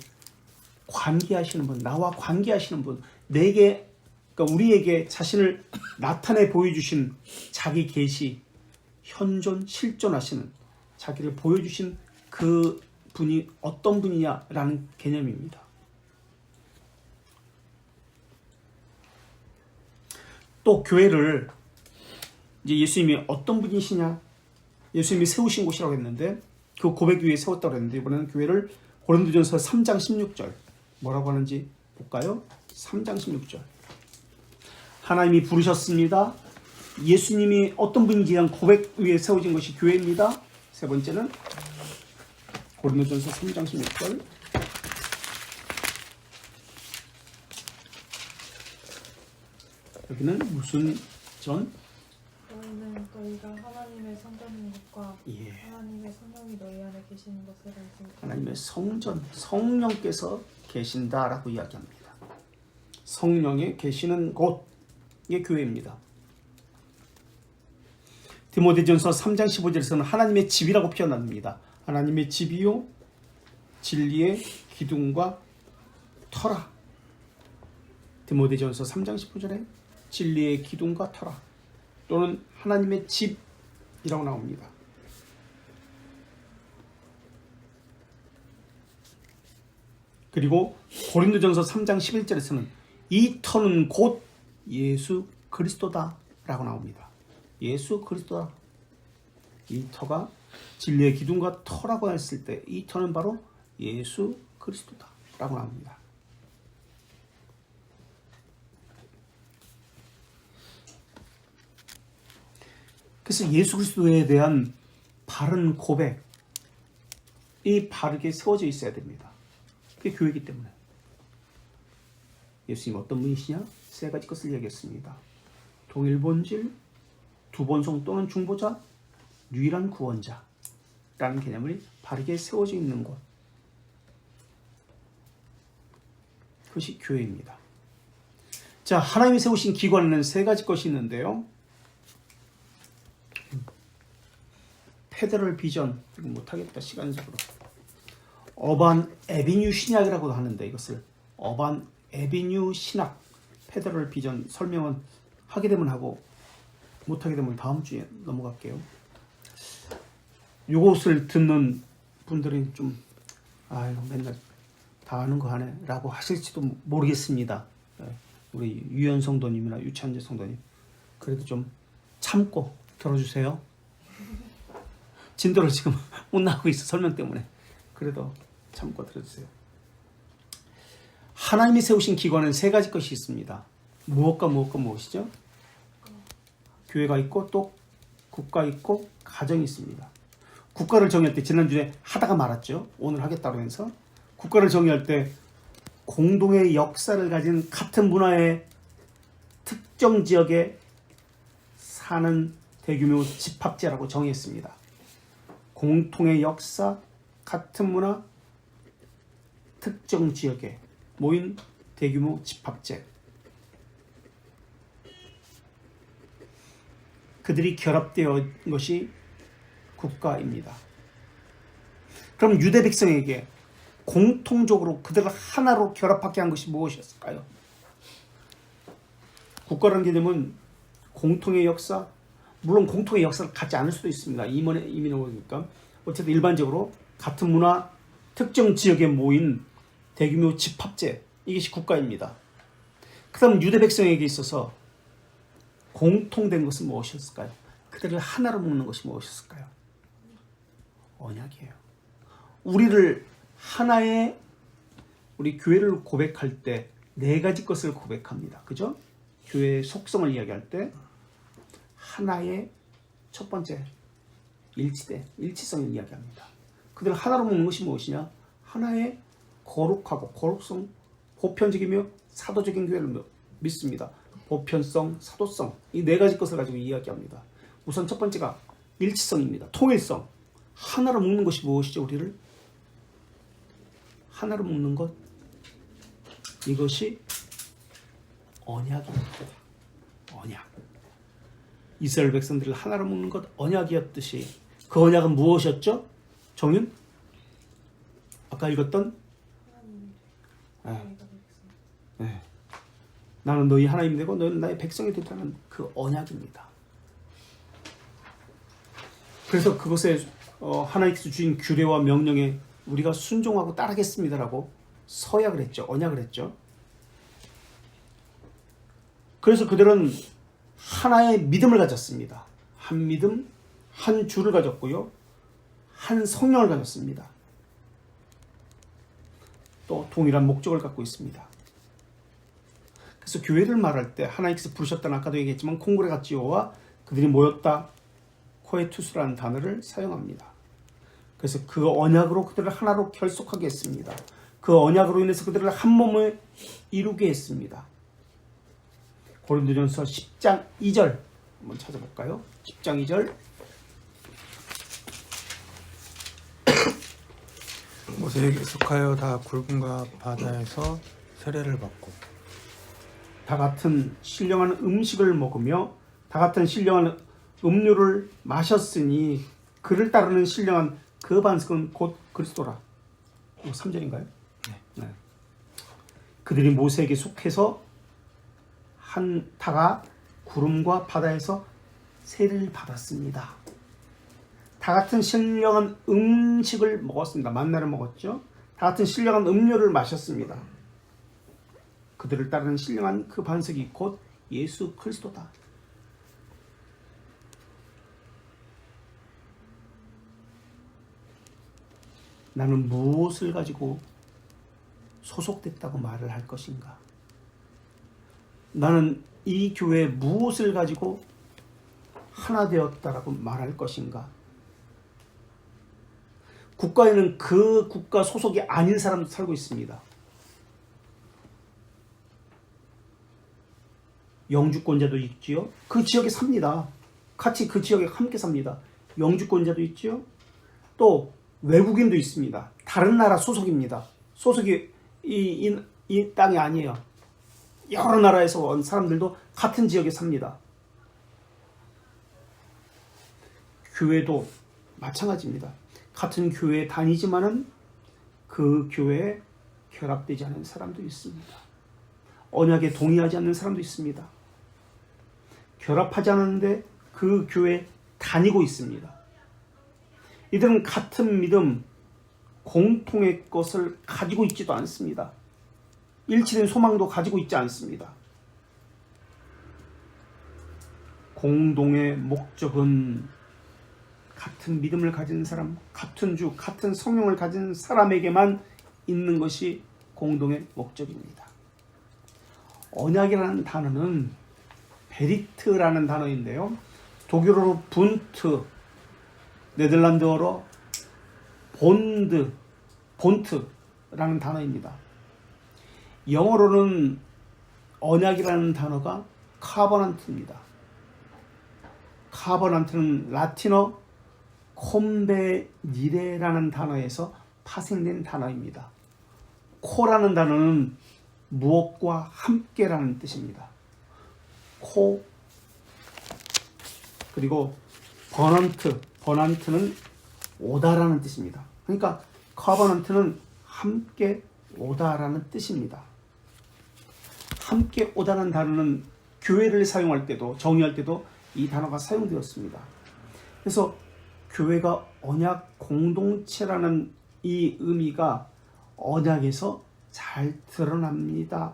관계하시는 분, 나와 관계하시는 분, 내게 그러니까 우리에게 자신을 나타내 보여주신 자기 계시, 현존, 실존하시는 자기를 보여주신 그 분이 어떤 분이냐라는 개념입니다. 또 교회를 이제 예수님이 어떤 분이시냐, 예수님이 세우신 곳이라고 했는데 그 고백 위에 세웠다고 했는데 이번에는 교회를 고린도전서 3장 16절 뭐라고 하는지 볼까요? 3장 16절 하나님이 부르셨습니다. 예수님이 어떤 분인지에 대한 고백 위에 세워진 것이 교회입니다. 세 번째는 고린도전서 3장 16절 여기는 무슨 전? 너희는 너희가 하나님의 성전인 것과 예. 하나님의 성령이 너희 안에 계시는 것을 알고 하나님의 성전, 성령께서 계신다라고 이야기합니다. 성령이 계시는 곳이 교회입니다. 디모데전서 3장 15절에서는 하나님의 집이라고 표현합니다. 하나님의 집이요 진리의 기둥과 터라. 디모데전서 3장 15절에 진리의 기둥과 터라 또는 하나님의 집이라고 나옵니다. 그리고 고린도전서 3장 11절에서는 이 터는 곧 예수 그리스도다 라고 나옵니다. 예수 그리스도다. 이 터가 진리의 기둥과 터라고 했을 때 이 터는 바로 예수 그리스도다 라고 나옵니다. 그래서 예수 그리스도에 대한 바른 고백이 바르게 세워져 있어야 됩니다. 그게 교회이기 때문에. 예수님 어떤 분이시냐? 세 가지 것을 얘기했습니다. 동일 본질, 두번성 또는 중보자, 유일한 구원자라는 개념이 바르게 세워져 있는 곳. 그것이 교회입니다. 자, 하나님이 세우신 기관에는 세 가지 것이 있는데요. 페더럴 비전, 이거 못하겠다 시간적으로. 어반 에비뉴 신학이라고도 하는데 이것을 어반 에비뉴 신학, 페더럴 비전 설명은 하게 되면 하고 못하게 되면 다음 주에 넘어갈게요. 이것을 듣는 분들이 좀 아유 맨날 다 아는 거 하네 라고 하실지도 모르겠습니다. 우리 유연 성도님이나 유찬재 성도님 그래도 좀 참고 들어주세요. 진도를 지금 못 나가고 있어 설명 때문에. 그래도 참고 들어주세요. 하나님이 세우신 기관은 세 가지 것이 있습니다. 무엇과 무엇과 무엇이죠? 교회가 있고 또 국가 있고 가정이 있습니다. 국가를 정의할 때 지난주에 하다가 말았죠. 오늘 하겠다고 해서 국가를 정의할 때 공동의 역사를 가진 같은 문화의 특정 지역에 사는 대규모 집합제라고 정의했습니다. 공통의 역사, 같은 문화, 특정 지역에 모인 대규모 집합제. 그들이 결합되어 온 것이 국가입니다. 그럼 유대 백성에게 공통적으로 그들을 하나로 결합하게 한 것이 무엇이었을까요? 국가라는 개념은 공통의 역사, 물론 공통의 역사를 갖지 않을 수도 있습니다. 이민을 오니까 어쨌든 일반적으로 같은 문화, 특정 지역에 모인 대규모 집합제, 이것이 국가입니다. 그 다음 유대 백성에게 있어서 공통된 것은 무엇이었을까요? 그들을 하나로 묶는 것이 무엇이었을까요? 언약이에요. 우리를 하나의 우리 교회를 고백할 때 네 가지 것을 고백합니다. 그죠? 교회의 속성을 이야기할 때 하나의 첫 번째 일치성을 이야기합니다. 그들을 하나로 묶는 것이 무엇이냐? 하나의 거룩하고 거룩성, 보편적이며 사도적인 교회를 믿습니다. 보편성, 사도성, 이 네 가지 것을 가지고 이야기합니다. 우선 첫 번째가 일치성입니다. 통일성. 하나로 묶는 것이 무엇이죠? 우리를 하나로 묶는 것, 이것이 언약입니다. 언약. 이스라엘 백성들을 하나로 묶는 것 언약이었듯이 그 언약은 무엇이었죠? 정윤? 아까 읽었던 네. 나는 너희 하나님이 되고 너희는 나의 백성이 되라는 그 언약입니다. 그래서 그것에 하나님께서 주신 규례와 명령에 우리가 순종하고 따르겠습니다라고 서약을 했죠. 언약을 했죠. 그래서 그들은 하나의 믿음을 가졌습니다. 한 믿음, 한 주를 가졌고요. 한 성령을 가졌습니다. 또 동일한 목적을 갖고 있습니다. 그래서 교회를 말할 때 하나님께서 부르셨다는 아까도 얘기했지만 콩그레가치오와 그들이 모였다 코에투스라는 단어를 사용합니다. 그래서 그 언약으로 그들을 하나로 결속하게 했습니다. 그 언약으로 인해서 그들을 한 몸을 이루게 했습니다. 고린도전서 10장 2절 한번 찾아볼까요? 10장 2절 모세에게 속하여 다 굵은과 바다에서 세례를 받고 다 같은 신령한 음식을 먹으며 다 같은 신령한 음료를 마셨으니 그를 따르는 신령한 그 반석은 곧 그리스도라. 3절인가요? 네. 그들이 모세에게 속해서 다가 구름과 바다에서 세례를 받았습니다. 다 같은 신령한 음식을 먹었습니다. 만나를 먹었죠. 다 같은 신령한 음료를 마셨습니다. 그들을 따르는 신령한 그 반석이 곧 예수 그리스도다. 나는 무엇을 가지고 소속됐다고 말을 할 것인가? 나는 이 교회에 무엇을 가지고 하나 되었다라고 말할 것인가? 국가에는 그 국가 소속이 아닌 사람도 살고 있습니다. 영주권자도 있지요. 그 지역에 삽니다. 같이 그 지역에 함께 삽니다. 영주권자도 있지요. 또 외국인도 있습니다. 다른 나라 소속입니다. 소속이 이 땅이 아니에요. 여러 나라에서 온 사람들도 같은 지역에 삽니다. 교회도 마찬가지입니다. 같은 교회에 다니지만은 그 교회에 결합되지 않은 사람도 있습니다. 언약에 동의하지 않는 사람도 있습니다. 결합하지 않았는데 그 교회에 다니고 있습니다. 이들은 같은 믿음, 공통의 것을 가지고 있지도 않습니다. 일치된 소망도 가지고 있지 않습니다. 공동의 목적은 같은 믿음을 가진 사람, 같은 주, 같은 성령을 가진 사람에게만 있는 것이 공동의 목적입니다. 언약이라는 단어는 베리트라는 단어인데요. 독일어로 분트, 네덜란드어로 본트라는 단어입니다. 영어로는 언약이라는 단어가 카버넌트입니다. 카버넌트는 라틴어 콤베니레라는 단어에서 파생된 단어입니다. 코라는 단어는 무엇과 함께라는 뜻입니다. 코, 그리고 버넌트는 오다라는 뜻입니다. 그러니까 커버넌트는 함께 오다라는 뜻입니다. 함께 오다라는 단어는 교회를 사용할 때도, 정의할 때도 이 단어가 사용되었습니다. 그래서 교회가 언약 공동체라는 이 의미가 언약에서 잘 드러납니다.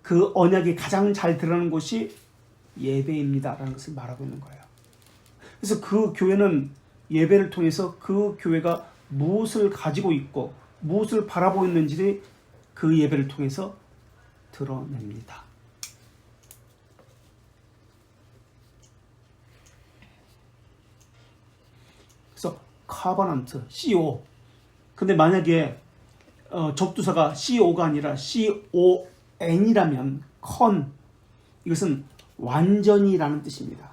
그 언약이 가장 잘 드러나는 곳이 예배입니다 라는 것을 말하고 있는 거예요. 그래서 그 교회는 예배를 통해서 그 교회가 무엇을 가지고 있고 무엇을 바라보고 있는지를 그 예배를 통해서 드러냅니다. 그래서 covenant, CO. 근데 만약에 접두사가 CO가 아니라 CON이라면 이것은 완전히라는 뜻입니다.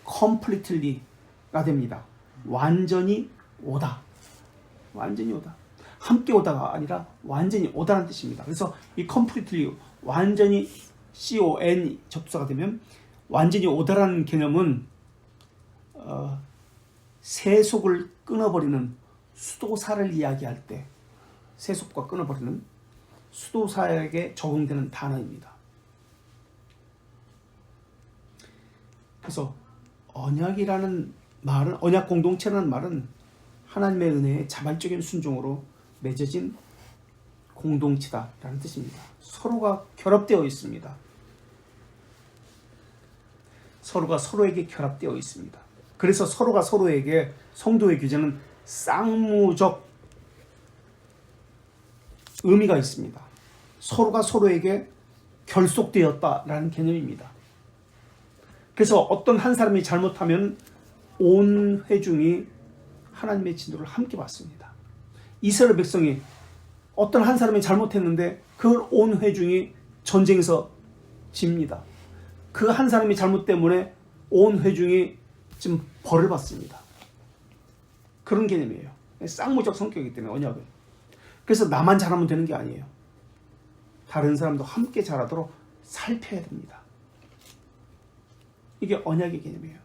completely가 됩니다. 완전히 오다. 완전히 오다. 함께 오다가 아니라 완전히 오다라는 뜻입니다. 그래서 이 completely, 완전히 CON 접두사가 되면 완전히 오다라는 개념은 세속을 끊어버리는 수도사를 이야기할 때 세속과 끊어버리는 수도사에게 적용되는 단어입니다. 그래서 언약이라는 말은, 언약 공동체라는 말은 하나님의 은혜에 자발적인 순종으로 맺어진 공동체다라는 뜻입니다. 서로가 결합되어 있습니다. 서로가 서로에게 결합되어 있습니다. 그래서 서로가 서로에게, 성도의 교제는 쌍무적 의미가 있습니다. 서로가 서로에게 결속되었다라는 개념입니다. 그래서 어떤 한 사람이 잘못하면 온 회중이 하나님의 진노를 함께 받습니다. 이스라엘 백성이 어떤 한 사람이 잘못했는데 그 온 회중이 전쟁에서 집니다. 그 한 사람이 잘못 때문에 온 회중이 지금 벌을 받습니다. 그런 개념이에요. 쌍무적 성격이기 때문에 언약은. 그래서 나만 잘하면 되는 게 아니에요. 다른 사람도 함께 잘하도록 살펴야 됩니다. 이게 언약의 개념이에요.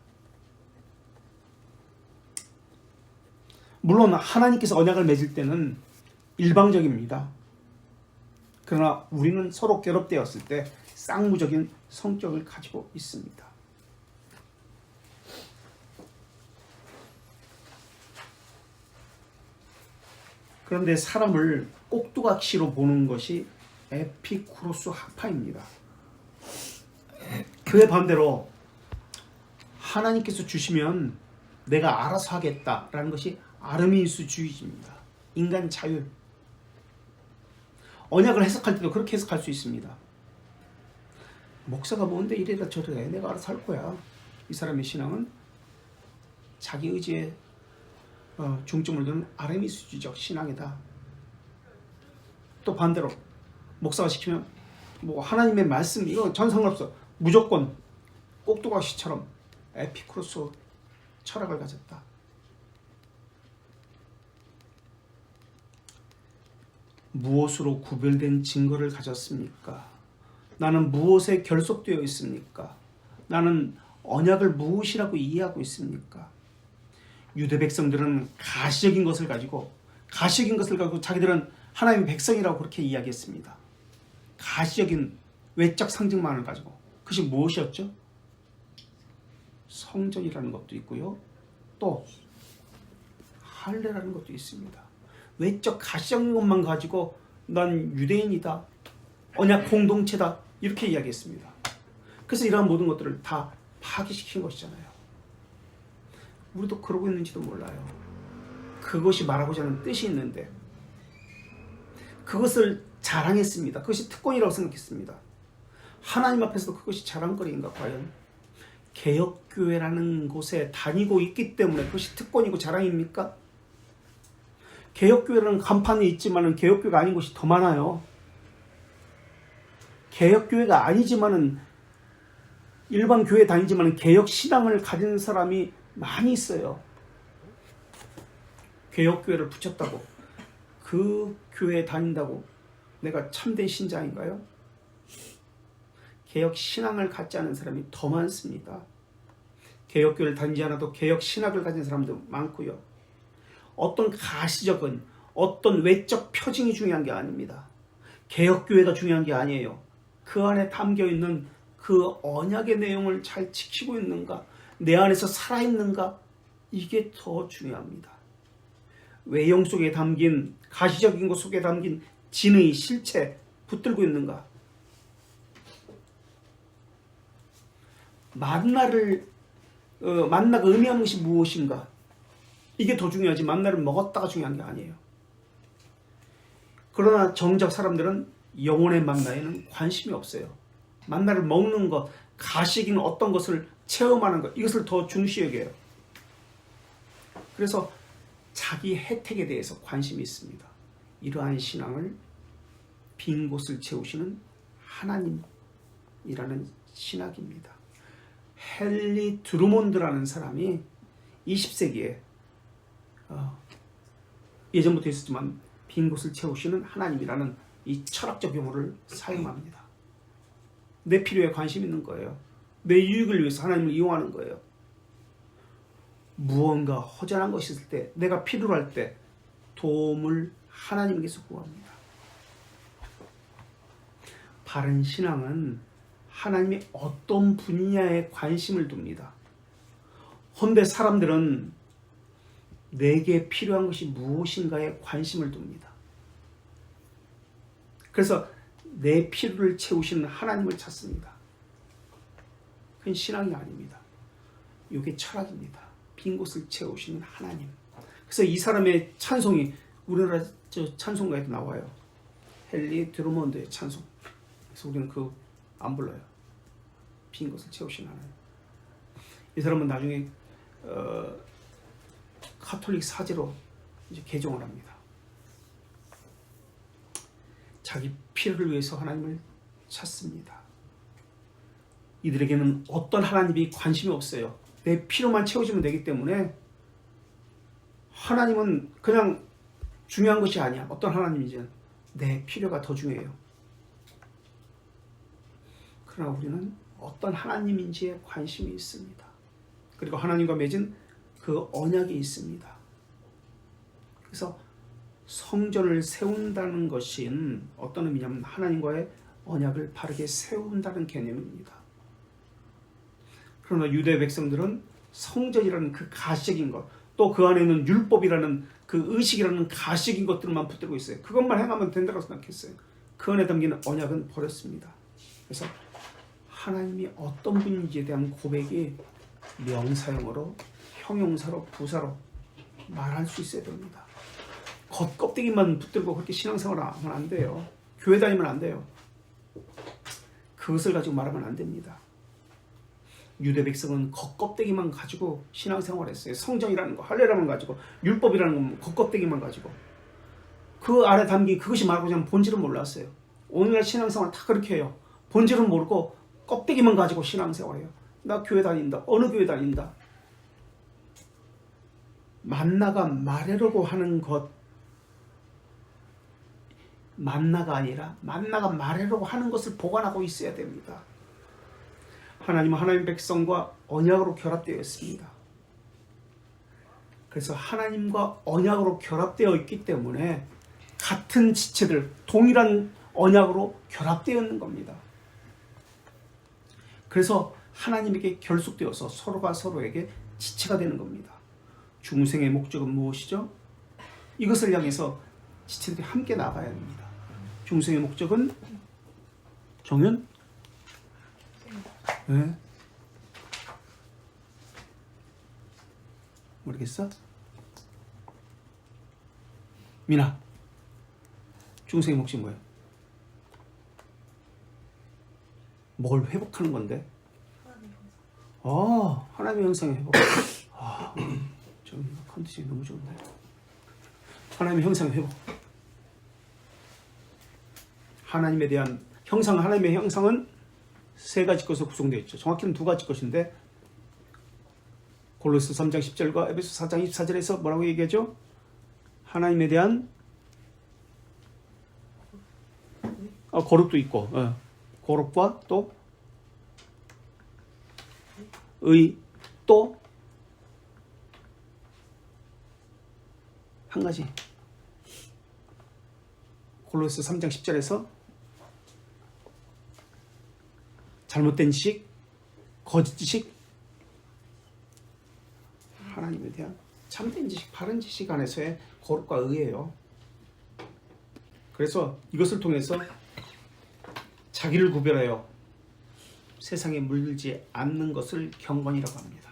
물론 하나님께서 언약을 맺을 때는 일방적입니다. 그러나 우리는 서로 결합되었을 때 쌍무적인 성격을 가지고 있습니다. 그런데 사람을 꼭두각시로 보는 것이 에피쿠로스 학파입니다. 그의 반대로 하나님께서 주시면 내가 알아서 하겠다라는 것이 아르미우스주의입니다. 인간 자율. 언약을 해석할 때도 그렇게 해석할 수 있습니다. 목사가 뭔데 이래라 저래라 내가 알아서 할 거야. 이 사람의 신앙은 자기 의지에 중점을 두는 아르미우스주의적 신앙이다. 또 반대로 목사가 시키면 뭐 하나님의 말씀 이거 전 상관없어. 무조건 꼭두각시처럼 에피쿠로스 철학을 가졌다. 무엇으로 구별된 증거를 가졌습니까? 나는 무엇에 결속되어 있습니까? 나는 언약을 무엇이라고 이해하고 있습니까? 유대 백성들은 가시적인 것을 가지고 자기들은 하나님의 백성이라고 그렇게 이야기했습니다. 가시적인 외적 상징만을 가지고. 그것이 무엇이었죠? 성전이라는 것도 있고요. 또 할례라는 것도 있습니다. 외적 가시적인 것만 가지고 난 유대인이다. 언약 공동체다. 이렇게 이야기했습니다. 그래서 이러한 모든 것들을 다 파괴시킨 것이잖아요. 우리도 그러고 있는지도 몰라요. 그것이 말하고자 하는 뜻이 있는데 그것을 자랑했습니다. 그것이 특권이라고 생각했습니다. 하나님 앞에서도 그것이 자랑거리인가 과연? 개혁교회라는 곳에 다니고 있기 때문에 그것이 특권이고 자랑입니까? 개혁교회라는 간판이 있지만 개혁교회가 아닌 곳이 더 많아요. 개혁교회가 아니지만은 일반 교회 다니지만 개혁신앙을 가진 사람이 많이 있어요. 개혁교회를 붙였다고 그 교회에 다닌다고 내가 참된 신자인가요? 개혁신앙을 갖지 않은 사람이 더 많습니다. 개혁교회를 다니지 않아도 개혁신학을 가진 사람도 많고요. 어떤 가시적인 어떤 외적 표징이 중요한 게 아닙니다. 개혁교회가 중요한 게 아니에요. 그 안에 담겨있는 그 언약의 내용을 잘 지키고 있는가, 내 안에서 살아있는가, 이게 더 중요합니다. 외형 속에 담긴 가시적인 것 속에 담긴 진의 실체 붙들고 있는가. 만나가 의미하는 것이 무엇인가, 이게 더 중요하지 만나를 먹었다가 중요한 게 아니에요. 그러나 정작 사람들은 영혼의 만나에는 관심이 없어요. 만나를 먹는 것, 가식인 어떤 것을 체험하는 것, 이것을 더 중시 여겨요. 그래서 자기 혜택에 대해서 관심이 있습니다. 이러한 신앙을 빈 곳을 채우시는 하나님이라는 신학입니다. 헨리 드루몬드라는 사람이 20세기에 예전부터 있었지만 빈 곳을 채우시는 하나님이라는 이 철학적 용어를 사용합니다. 내 필요에 관심 있는 거예요. 내 유익을 위해서 하나님을 이용하는 거예요. 무언가 허전한 것이 있을 때, 내가 필요로 할 때 도움을 하나님께서 구합니다. 바른 신앙은 하나님이 어떤 분야에 관심을 둡니다. 헌데 사람들은 내게 필요한 것이 무엇인가에 관심을 둡니다. 그래서 내 필요를 채우시는 하나님을 찾습니다. 그건 신앙이 아닙니다. 이게 철학입니다. 빈 곳을 채우시는 하나님. 그래서 이 사람의 찬송이 우리나라 찬송가에도 나와요. 헨리 드루몬드의 찬송. 그래서 우리는 그거 안 불러요. 빈 곳을 채우시는 하나님. 이 사람은 나중에 카톨릭 사제로 이제 개종을 합니다. 자기 필요를 위해서 하나님을 찾습니다. 이들에게는 어떤 하나님이 관심이 없어요. 내 필요만 채워주면 되기 때문에 하나님은 그냥 중요한 것이 아니야. 어떤 하나님인지 내 필요가 더 중요해요. 그러나 우리는 어떤 하나님인지에 관심이 있습니다. 그리고 하나님과 맺은 그 언약이 있습니다. 그래서 성전을 세운다는 것이 어떤 의미냐면 하나님과의 언약을 바르게 세운다는 개념입니다. 그러나 유대 백성들은 성전이라는 그 가시적인 것, 또 그 안에 있는 율법이라는 그 의식이라는 가시적인 것들만 붙들고 있어요. 그것만 행하면 된다고 생각했어요. 그 안에 담긴 언약은 버렸습니다. 그래서 하나님이 어떤 분인지에 대한 고백이 명사형으로, 형용사로, 부사로 말할 수 있어야 됩니다. 겉껍데기만 붙들고 그렇게 신앙생활을 하면 안 돼요. 교회 다니면 안 돼요. 그것을 가지고 말하면 안 됩니다. 유대 백성은 겉껍데기만 가지고 신앙생활을 했어요. 성전이라는 거, 할례라만 가지고, 율법이라는 거 겉껍데기만 가지고. 그 안에 담긴 그것이 말하고자 하면 본질은 몰랐어요. 오늘날 신앙생활 다 그렇게 해요. 본질은 모르고 껍데기만 가지고 신앙생활해요. 나 교회 다닌다. 어느 교회 다닌다. 만나가 말하려고 하는 것, 만나가 아니라 만나가 말하려고 하는 것을 보관하고 있어야 됩니다. 하나님은 하나님 백성과 언약으로 결합되어 있습니다. 그래서 하나님과 언약으로 결합되어 있기 때문에 같은 지체들, 동일한 언약으로 결합되어 있는 겁니다. 그래서 하나님에게 결속되어서 서로가 서로에게 지체가 되는 겁니다. 중생의 목적은 무엇이죠? 이것을 향해서 지체들이 함께 나가야 됩니다. 중생의 목적은 정연? 네? 모르겠어? 미나 중생의 몫이 뭐예요? 뭘 회복하는 건데? 하나님의 형상의 회복. 좀 컨디션이 너무 좋은데. 하나님의 형상의 회복. 하나님에 대한 형상, 하나님의 형상은 세 가지 것으로 구성되어 있죠. 정확히는 두 가지 것인데 골로새 3장 10절과 에베소 4장 24절에서 뭐라고 얘기하죠? 하나님에 대한 거룩도 있고, 거룩과 또 또 한 가지. 골로새 3장 10절에서 잘못된 지식, 거짓 지식, 하나님에 대한 참된 지식, 바른 지식 안에서의 거룩과 의예요. 그래서 이것을 통해서 자기를 구별하여 세상에 물들지 않는 것을 경건이라고 합니다.